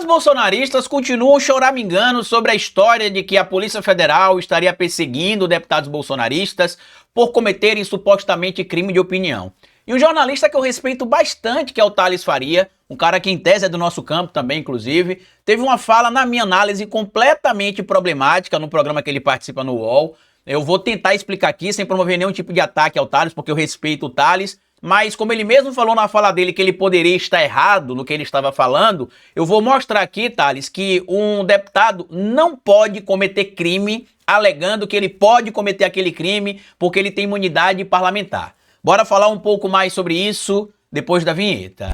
Deputados bolsonaristas continuam choramingando sobre a história de que a Polícia Federal estaria perseguindo deputados bolsonaristas por cometerem supostamente crime de opinião. E um jornalista que eu respeito bastante, que é o Thales Faria, um cara que em tese é do nosso campo também, inclusive, teve uma fala, na minha análise, completamente problemática no programa que ele participa no UOL. Eu vou tentar explicar aqui, sem promover nenhum tipo de ataque ao Thales, porque eu respeito o Thales, mas como ele mesmo falou na fala dele que ele poderia estar errado no que ele estava falando, eu vou mostrar aqui, Thales, que um deputado não pode cometer crime alegando que ele pode cometer aquele crime porque ele tem imunidade parlamentar. Bora falar um pouco mais sobre isso depois da vinheta.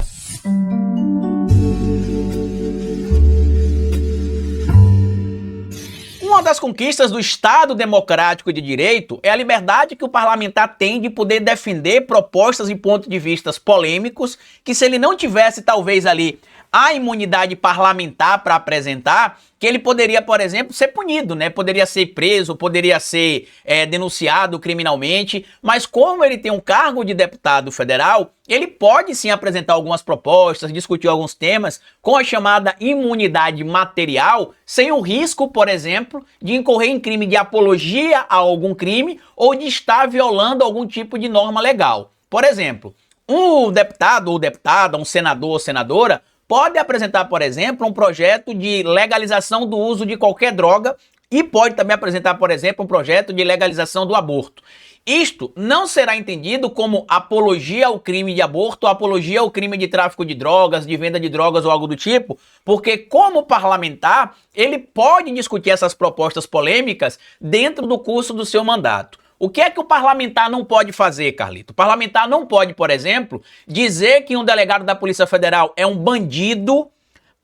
Uma das conquistas do Estado Democrático de Direito é a liberdade que o parlamentar tem de poder defender propostas e pontos de vista polêmicos que, se ele não tivesse talvez ali a imunidade parlamentar para apresentar, que ele poderia, por exemplo, ser punido, né? Poderia ser preso, poderia ser denunciado criminalmente, mas como ele tem um cargo de deputado federal, ele pode sim apresentar algumas propostas, discutir alguns temas com a chamada imunidade material, sem o risco, por exemplo, de incorrer em crime de apologia a algum crime ou de estar violando algum tipo de norma legal. Por exemplo, um deputado ou deputada, um senador ou senadora, pode apresentar, por exemplo, um projeto de legalização do uso de qualquer droga e pode também apresentar, por exemplo, um projeto de legalização do aborto. Isto não será entendido como apologia ao crime de aborto, apologia ao crime de tráfico de drogas, de venda de drogas ou algo do tipo, porque como parlamentar, ele pode discutir essas propostas polêmicas dentro do curso do seu mandato. O que é que o parlamentar não pode fazer, Carlito? O parlamentar não pode, por exemplo, dizer que um delegado da Polícia Federal é um bandido,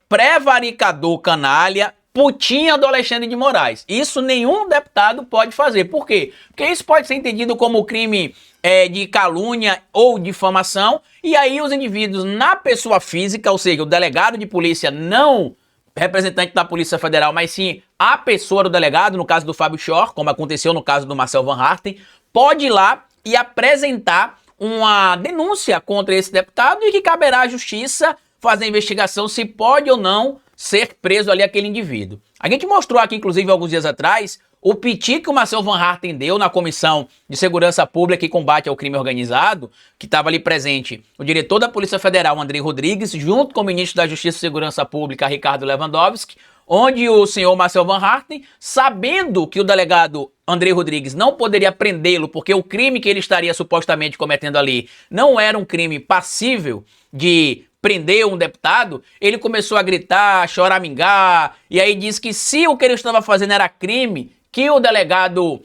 prevaricador canalha, putinha do Alexandre de Moraes. Isso nenhum deputado pode fazer. Por quê? Porque isso pode ser entendido como crime de calúnia ou difamação, e aí os indivíduos na pessoa física, ou seja, o delegado de polícia não representante da Polícia Federal, mas sim a pessoa do delegado, no caso do Fábio Schor, como aconteceu no caso do Marcel Van Harten, pode ir lá e apresentar uma denúncia contra esse deputado e que caberá à justiça fazer a investigação se pode ou não ser preso ali aquele indivíduo. A gente mostrou aqui, inclusive, alguns dias atrás, o piti que o Marcel Van Harten deu na Comissão de Segurança Pública e Combate ao Crime Organizado, que estava ali presente o diretor da Polícia Federal, Andrei Rodrigues, junto com o ministro da Justiça e Segurança Pública, Ricardo Lewandowski, onde o senhor Marcel Van Harten, sabendo que o delegado Andrei Rodrigues não poderia prendê-lo porque o crime que ele estaria supostamente cometendo ali não era um crime passível de prender um deputado, ele começou a gritar, choramingar, e aí disse que se o que ele estava fazendo era crime, que o delegado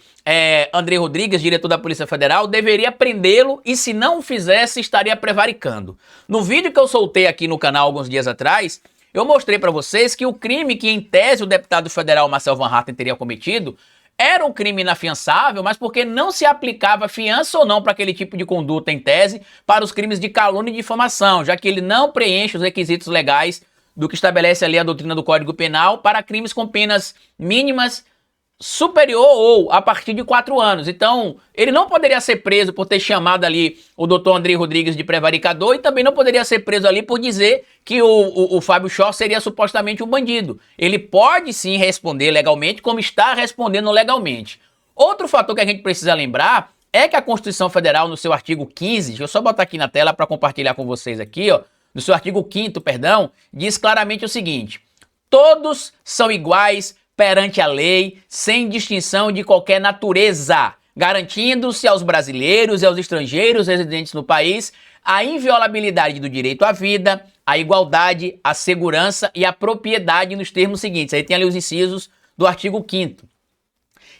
Andrei Rodrigues, diretor da Polícia Federal, deveria prendê-lo e se não o fizesse, estaria prevaricando. No vídeo que eu soltei aqui no canal alguns dias atrás, eu mostrei para vocês que o crime que em tese o deputado federal Marcel Van Harten teria cometido era um crime inafiançável, mas porque não se aplicava fiança ou não para aquele tipo de conduta em tese para os crimes de calúnia e difamação, já que ele não preenche os requisitos legais do que estabelece ali a doutrina do Código Penal para crimes com penas mínimas superior ou a partir de 4 anos. Então, ele não poderia ser preso por ter chamado ali o doutor Andrei Rodrigues de prevaricador e também não poderia ser preso ali por dizer que o Fábio Schor seria supostamente um bandido. Ele pode sim responder legalmente como está respondendo legalmente. Outro fator que a gente precisa lembrar é que a Constituição Federal, no seu artigo 15, deixa eu só botar aqui na tela para compartilhar com vocês aqui, ó, no seu artigo 5º, perdão, diz claramente o seguinte: todos são iguais perante a lei, sem distinção de qualquer natureza, garantindo-se aos brasileiros e aos estrangeiros residentes no país a inviolabilidade do direito à vida, a igualdade, a segurança e a propriedade nos termos seguintes. Aí tem ali os incisos do artigo 5º.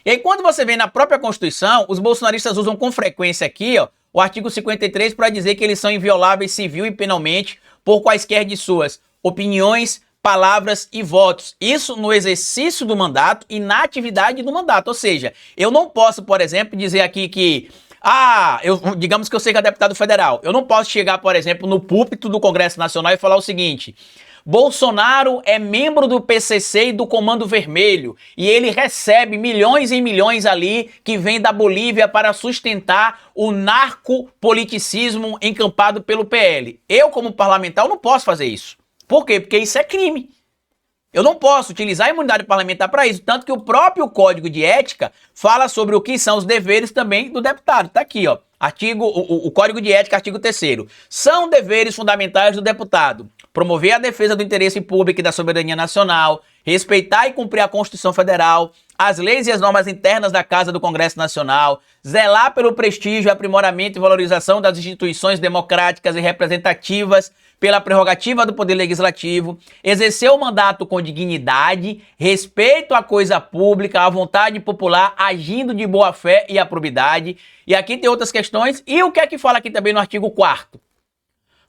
E aí quando você vê na própria Constituição, os bolsonaristas usam com frequência aqui, ó, o artigo 53 para dizer que eles são invioláveis civil e penalmente por quaisquer de suas opiniões, palavras e votos. Isso no exercício do mandato e na atividade do mandato. Ou seja, eu não posso, por exemplo, dizer aqui que digamos que eu seja deputado federal. Eu não posso chegar, por exemplo, no púlpito do Congresso Nacional e falar o seguinte: Bolsonaro é membro do PCC e do Comando Vermelho e ele recebe milhões e milhões ali que vem da Bolívia para sustentar o narcopoliticismo encampado pelo PL. Eu, como parlamentar, não posso fazer isso. Por quê? Porque isso é crime. Eu não posso utilizar a imunidade parlamentar para isso, tanto que o próprio Código de Ética fala sobre o que são os deveres também do deputado. Tá aqui, ó. O Código de Ética, artigo 3º. São deveres fundamentais do deputado: promover a defesa do interesse público e da soberania nacional, respeitar e cumprir a Constituição Federal, as leis e as normas internas da Casa do Congresso Nacional, zelar pelo prestígio, aprimoramento e valorização das instituições democráticas e representativas, pela prerrogativa do Poder Legislativo, exercer o mandato com dignidade, respeito à coisa pública, à vontade popular, agindo de boa fé e aprobidade. E aqui tem outras questões. E o que é que fala aqui também no artigo 4º?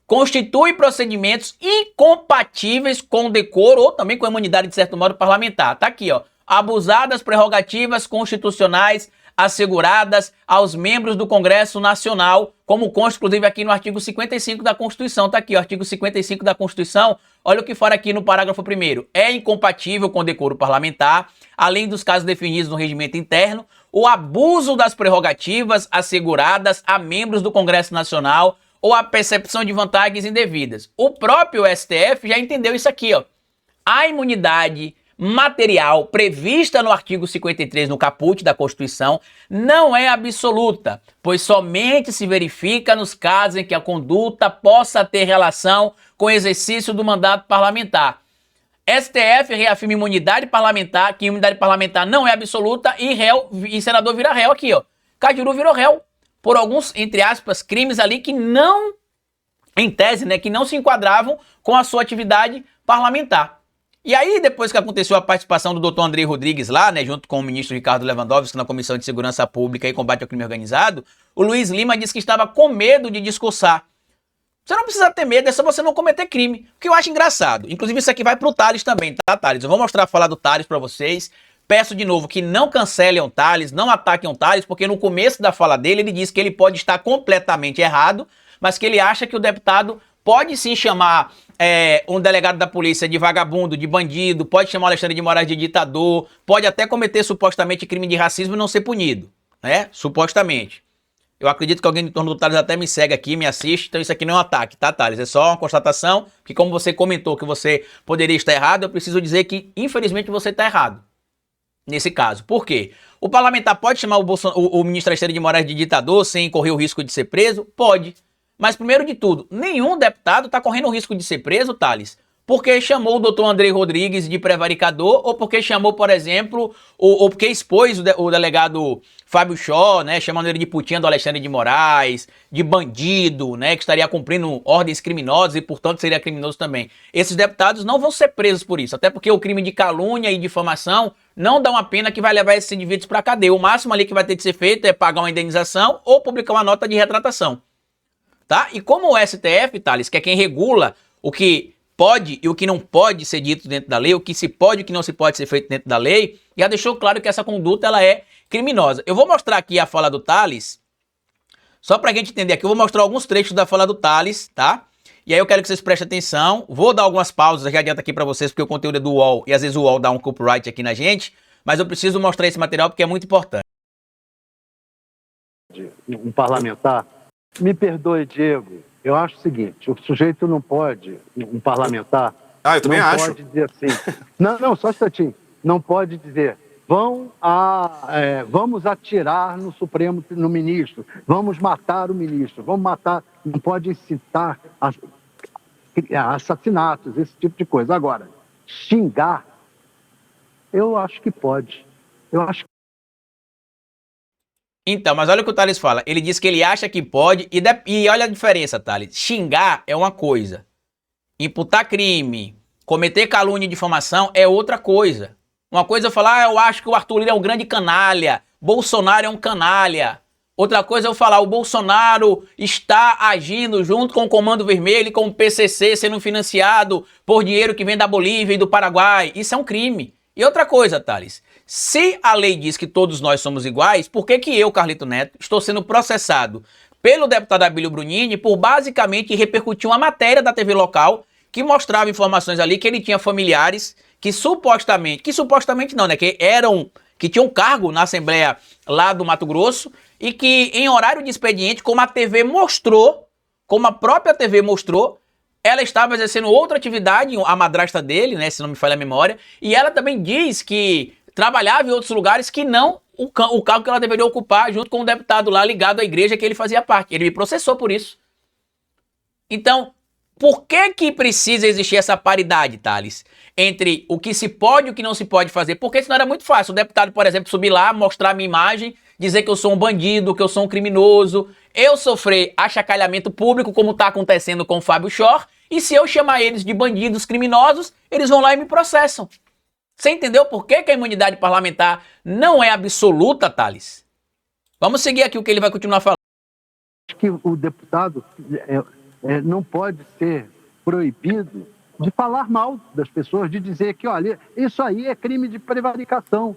Constitui procedimentos incompatíveis com o decoro ou também com a imunidade, de certo modo, parlamentar. Tá aqui, ó. Abusar das prerrogativas constitucionais asseguradas aos membros do Congresso Nacional, como consta, inclusive, aqui no artigo 55 da Constituição. Tá aqui, ó, artigo 55 da Constituição. Olha o que fala aqui no parágrafo 1º. É incompatível com o decoro parlamentar, além dos casos definidos no regimento interno, o abuso das prerrogativas asseguradas a membros do Congresso Nacional ou a percepção de vantagens indevidas. O próprio STF já entendeu isso aqui, ó. A imunidade material prevista no artigo 53, no caput da Constituição, não é absoluta, pois somente se verifica nos casos em que a conduta possa ter relação com o exercício do mandato parlamentar. STF reafirma imunidade parlamentar, que imunidade parlamentar não é absoluta, e senador vira réu aqui, ó. Cajuru virou réu por alguns, entre aspas, crimes ali que não, em tese, né, que não se enquadravam com a sua atividade parlamentar. E aí, depois que aconteceu a participação do Dr. Andrei Rodrigues lá, né, junto com o ministro Ricardo Lewandowski na Comissão de Segurança Pública e Combate ao Crime Organizado, o Luiz Lima disse que estava com medo de discursar. Você não precisa ter medo, é só você não cometer crime. O que eu acho engraçado. Inclusive, isso aqui vai pro Thales também, tá, Thales? Eu vou mostrar a fala do Thales para vocês. Peço de novo que não cancelem o Thales, não ataquem o Thales, porque no começo da fala dele, ele disse que ele pode estar completamente errado, mas que ele acha que o deputado pode sim chamar um delegado da polícia de vagabundo, de bandido, pode chamar o Alexandre de Moraes de ditador, pode até cometer supostamente crime de racismo e não ser punido, né? Supostamente. Eu acredito que alguém em torno do Thales até me segue aqui, me assiste, então isso aqui não é um ataque, tá, Thales? É só uma constatação, que como você comentou que você poderia estar errado, eu preciso dizer que, infelizmente, você está errado. Nesse caso. Por quê? O parlamentar pode chamar o ministro Alexandre de Moraes de ditador sem correr o risco de ser preso? Pode. Mas, primeiro de tudo, nenhum deputado está correndo o risco de ser preso, Thales, porque chamou o doutor Andrei Rodrigues de prevaricador, ou porque chamou, por exemplo, ou porque expôs o delegado Fábio Shaw, né, chamando ele de putinha do Alexandre de Moraes, de bandido, né, que estaria cumprindo ordens criminosas e, portanto, seria criminoso também. Esses deputados não vão ser presos por isso, até porque o crime de calúnia e difamação não dá uma pena que vai levar esses indivíduos para a cadeia. O máximo ali que vai ter que ser feito é pagar uma indenização ou publicar uma nota de retratação. Tá? E como o STF, Thales, que é quem regula o que pode e o que não pode ser dito dentro da lei, o que se pode e o que não se pode ser feito dentro da lei, já deixou claro que essa conduta ela é criminosa. Eu vou mostrar aqui a fala do Thales, só pra gente entender aqui, eu vou mostrar alguns trechos da fala do Thales, tá? E aí eu quero que vocês prestem atenção, vou dar algumas pausas, já adianto aqui pra vocês, porque o conteúdo é do UOL, e às vezes o UOL dá um copyright aqui na gente, mas eu preciso mostrar esse material porque é muito importante. Um parlamentar, me perdoe, Diego, eu acho o seguinte, o sujeito não pode, um parlamentar, eu também acho. Pode dizer assim, não, só um instantinho, não pode dizer, vamos atirar no Supremo, no ministro, vamos matar o ministro, vamos matar, não pode incitar assassinatos, esse tipo de coisa. Agora, xingar, eu acho que pode, eu acho. Então, mas olha o que o Thales fala. Ele diz que ele acha que pode, e olha a diferença, Thales. Xingar é uma coisa. Imputar crime, cometer calúnia e difamação é outra coisa. Uma coisa é falar, eu acho que o Arthur Lira é um grande canalha, Bolsonaro é um canalha. Outra coisa é eu falar, o Bolsonaro está agindo junto com o Comando Vermelho e com o PCC sendo financiado por dinheiro que vem da Bolívia e do Paraguai. Isso é um crime. E outra coisa, Thales, se a lei diz que todos nós somos iguais, por que que eu, Carlito Neto, estou sendo processado pelo deputado Abílio Brunini por basicamente repercutir uma matéria da TV local que mostrava informações ali que ele tinha familiares que supostamente não, né, que tinham cargo na Assembleia lá do Mato Grosso e que em horário de expediente, como a própria TV mostrou, ela estava exercendo outra atividade, a madrasta dele, né, se não me falha a memória, e ela também diz que trabalhava em outros lugares que não o cargo que ela deveria ocupar, junto com um deputado lá ligado à igreja que ele fazia parte. Ele me processou por isso. Então, por que precisa existir essa paridade, Thales, entre o que se pode e o que não se pode fazer? Porque senão era muito fácil o deputado, por exemplo, subir lá, mostrar a minha imagem, dizer que eu sou um bandido, que eu sou um criminoso, eu sofrer achacalhamento público, como está acontecendo com o Fábio Shor, e se eu chamar eles de bandidos criminosos, eles vão lá e me processam. Você entendeu por que a imunidade parlamentar não é absoluta, Thales? Vamos seguir aqui o que ele vai continuar falando. Acho que o deputado não pode ser proibido de falar mal das pessoas, de dizer que, olha, isso aí é crime de prevaricação.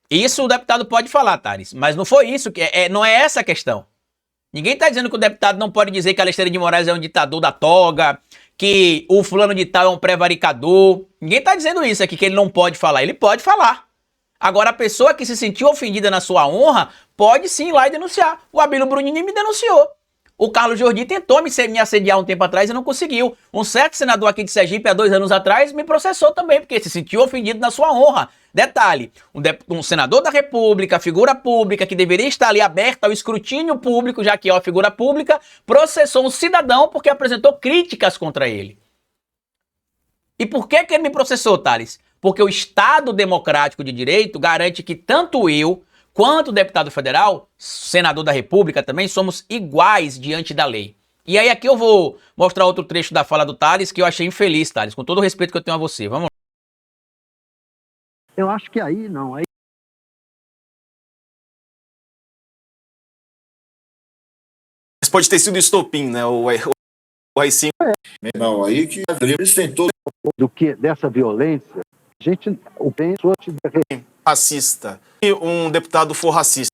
Isso o deputado pode falar, Thales, mas não foi isso, não é essa a questão. Ninguém está dizendo que o deputado não pode dizer que Alexandre de Moraes é um ditador da toga, que o fulano de tal é um prevaricador. Ninguém está dizendo isso aqui, que ele não pode falar. Ele pode falar. Agora, a pessoa que se sentiu ofendida na sua honra pode sim ir lá e denunciar. O Abílio Brunini me denunciou. O Carlos Jordi tentou me assediar um tempo atrás e não conseguiu. Um certo senador aqui de Sergipe, há 2 anos atrás, me processou também, porque se sentiu ofendido na sua honra. Detalhe, um senador da República, figura pública, que deveria estar ali aberta ao escrutínio público, já que é uma figura pública, processou um cidadão porque apresentou críticas contra ele. E por que ele me processou, Thales? Porque o Estado Democrático de Direito garante que tanto eu quanto o deputado federal, senador da República também, somos iguais diante da lei. E aí aqui eu vou mostrar outro trecho da fala do Thales que eu achei infeliz, Thales, com todo o respeito que eu tenho a você. Vamos lá. Eu acho que aí não. Aí... Mas pode ter sido estopim, né? O AI-5. Não, aí que eles têm todo do que dessa violência, a gente, o pessoa racista. E um deputado for racista.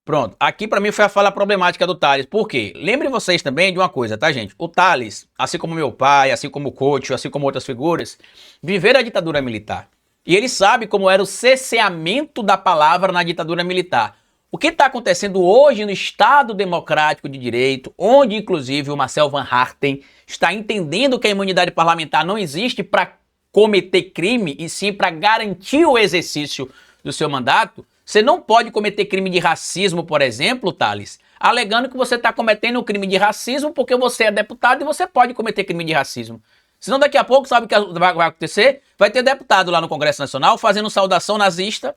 Pronto, aqui pra mim foi a fala problemática do Thales. Por quê? Lembrem vocês também de uma coisa, tá, gente? O Thales, assim como meu pai, assim como o Couto, assim como outras figuras, viveram a ditadura militar. E ele sabe como era o cesseamento da palavra na ditadura militar. O que está acontecendo hoje no Estado Democrático de Direito, onde inclusive o Marcel Van Harten está entendendo que a imunidade parlamentar não existe para cometer crime, e sim para garantir o exercício do seu mandato. Você não pode cometer crime de racismo, por exemplo, Thales, alegando que você está cometendo um crime de racismo porque você é deputado e você pode cometer crime de racismo. Senão daqui a pouco, sabe o que vai acontecer? Vai ter deputado lá no Congresso Nacional fazendo saudação nazista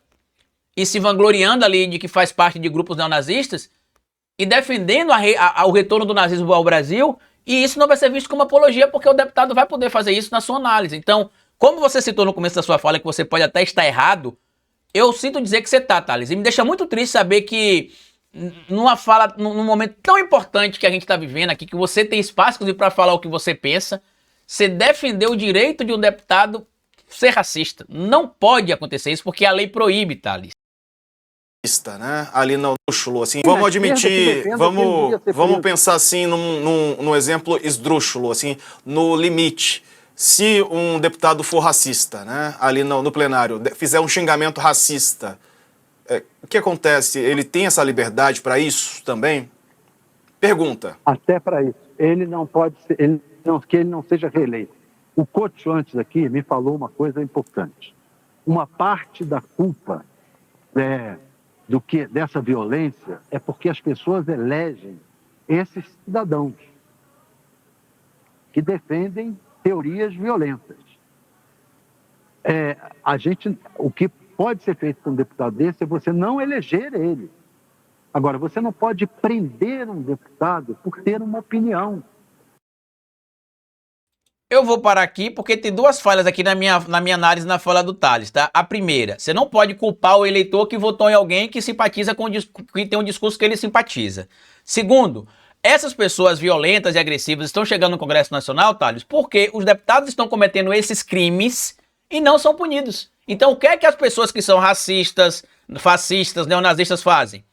e se vangloriando ali de que faz parte de grupos neonazistas e defendendo o retorno do nazismo ao Brasil, e isso não vai ser visto como apologia porque o deputado vai poder fazer isso na sua análise. Então, como você citou no começo da sua fala que você pode até estar errado, eu sinto dizer que você tá, Thales. E me deixa muito triste saber que numa fala, num momento tão importante que a gente está vivendo aqui, que você tem espaço para falar o que você pensa, você defendeu o direito de um deputado ser racista. Não pode acontecer isso porque a lei proíbe, Thales. Né? Ali no esdrúxulo, assim, vamos admitir, vamos pensar assim num exemplo esdrúxulo, assim, no limite. Se um deputado for racista, né, ali no plenário, fizer um xingamento racista, o que acontece? Ele tem essa liberdade para isso também? Pergunta. Até para isso. Ele não pode ser, que ele não seja reeleito. O Couto antes aqui me falou uma coisa importante. Uma parte da culpa dessa violência é porque as pessoas elegem esses cidadãos que defendem teorias violentas. O que pode ser feito com um deputado desse é você não eleger ele. Agora, você não pode prender um deputado por ter uma opinião. Eu vou parar aqui porque tem 2 falhas aqui na minha análise na fala do Thales, tá? A primeira, você não pode culpar o eleitor que votou em alguém que simpatiza que tem um discurso que ele simpatiza. Segundo, essas pessoas violentas e agressivas estão chegando no Congresso Nacional, Thales, porque os deputados estão cometendo esses crimes e não são punidos. Então, o que é que as pessoas que são racistas, fascistas, neonazistas fazem?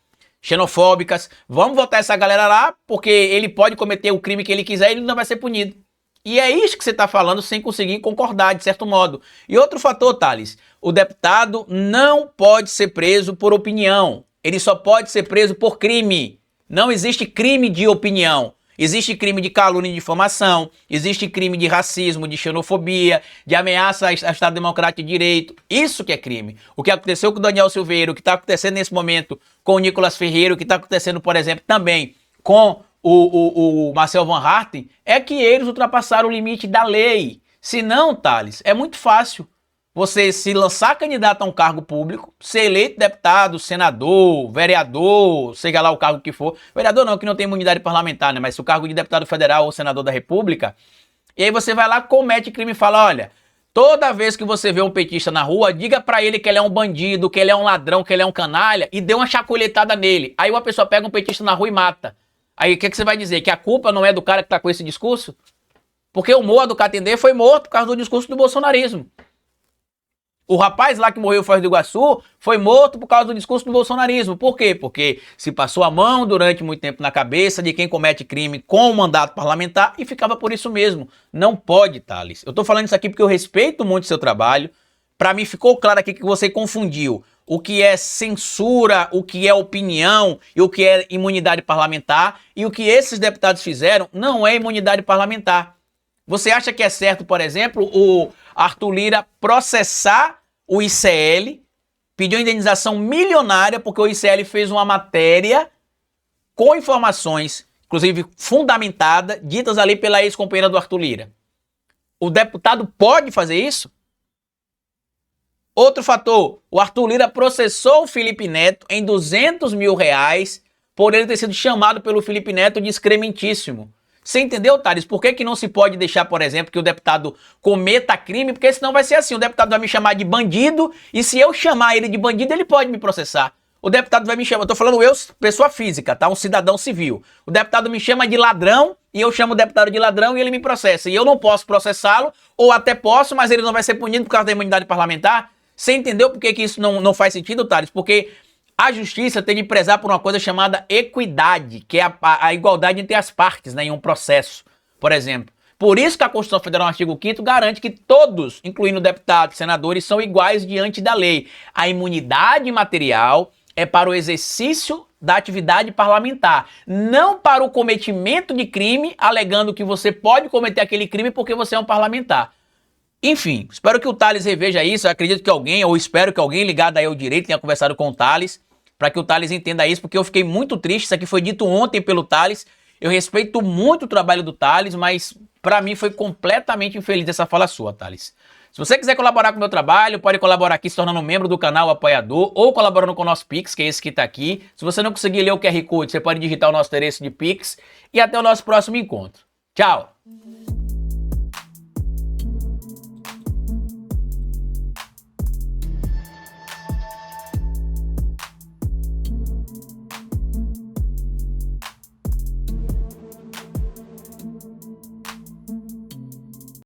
Xenofóbicas. Vamos votar essa galera lá porque ele pode cometer o crime que ele quiser e ele não vai ser punido. E é isso que você está falando sem conseguir concordar, de certo modo. E outro fator, Thales, o deputado não pode ser preso por opinião. Ele só pode ser preso por crime. Não existe crime de opinião. Existe crime de calúnia e difamação, existe crime de racismo, de xenofobia, de ameaça ao Estado Democrático de Direito. Isso que é crime. O que aconteceu com o Daniel Silveira, o que está acontecendo nesse momento com o Nicolas Ferreira, o que está acontecendo, por exemplo, também com o Marcel Van Harten, é que eles ultrapassaram o limite da lei. Se não, Thales, é muito fácil você se lançar candidato a um cargo público, ser eleito deputado, senador, vereador, seja lá o cargo que for. Vereador não, que não tem imunidade parlamentar, né? Mas o cargo de deputado federal ou senador da República. E aí você vai lá, comete crime e fala, olha, toda vez que você vê um petista na rua, diga pra ele que ele é um bandido, que ele é um ladrão, que ele é um canalha e dê uma chacoletada nele. Aí uma pessoa pega um petista na rua e mata. Aí o que você vai dizer? Que a culpa não é do cara que tá com esse discurso? Porque o Moa do Catendê foi morto por causa do discurso do bolsonarismo. O rapaz lá que morreu em Foz do Iguaçu foi morto por causa do discurso do bolsonarismo. Por quê? Porque se passou a mão durante muito tempo na cabeça de quem comete crime com o mandato parlamentar e ficava por isso mesmo. Não pode, Thales. Eu tô falando isso aqui porque eu respeito muito o seu trabalho. Para mim ficou claro aqui que você confundiu o que é censura, o que é opinião e o que é imunidade parlamentar. E o que esses deputados fizeram não é imunidade parlamentar. Você acha que é certo, por exemplo, o Arthur Lira processar o ICL, pediu indenização milionária porque o ICL fez uma matéria com informações, inclusive fundamentada, ditas ali pela ex-companheira do Arthur Lira? O deputado pode fazer isso? Outro fator, o Arthur Lira processou o Felipe Neto em R$200 mil por ele ter sido chamado pelo Felipe Neto de excrementíssimo. Você entendeu, Thales? Por que não se pode deixar, por exemplo, que o deputado cometa crime? Porque senão vai ser assim, o deputado vai me chamar de bandido e se eu chamar ele de bandido, ele pode me processar. O deputado vai me chamar, eu tô falando eu, pessoa física, tá? Um cidadão civil. O deputado me chama de ladrão e eu chamo o deputado de ladrão e ele me processa. E eu não posso processá-lo, ou até posso, mas ele não vai ser punido por causa da imunidade parlamentar. Você entendeu por que isso não faz sentido, Thales? Porque a justiça tem de prezar por uma coisa chamada equidade, que é a igualdade entre as partes, né, em um processo, por exemplo. Por isso que a Constituição Federal, no artigo 5º, garante que todos, incluindo deputados, senadores, são iguais diante da lei. A imunidade material é para o exercício da atividade parlamentar, não para o cometimento de crime, alegando que você pode cometer aquele crime porque você é um parlamentar. Enfim, espero que o Thales reveja isso. Eu acredito que alguém, ou espero que alguém ligado aí ao direito tenha conversado com o Thales, para que o Thales entenda isso, porque eu fiquei muito triste. Isso aqui foi dito ontem pelo Thales. Eu respeito muito o trabalho do Thales, mas para mim foi completamente infeliz essa fala sua, Thales. Se você quiser colaborar com o meu trabalho, pode colaborar aqui se tornando membro do canal, apoiador, ou colaborando com o nosso Pix, que é esse que está aqui. Se você não conseguir ler o QR Code, você pode digitar o nosso endereço de Pix. E até o nosso próximo encontro. Tchau!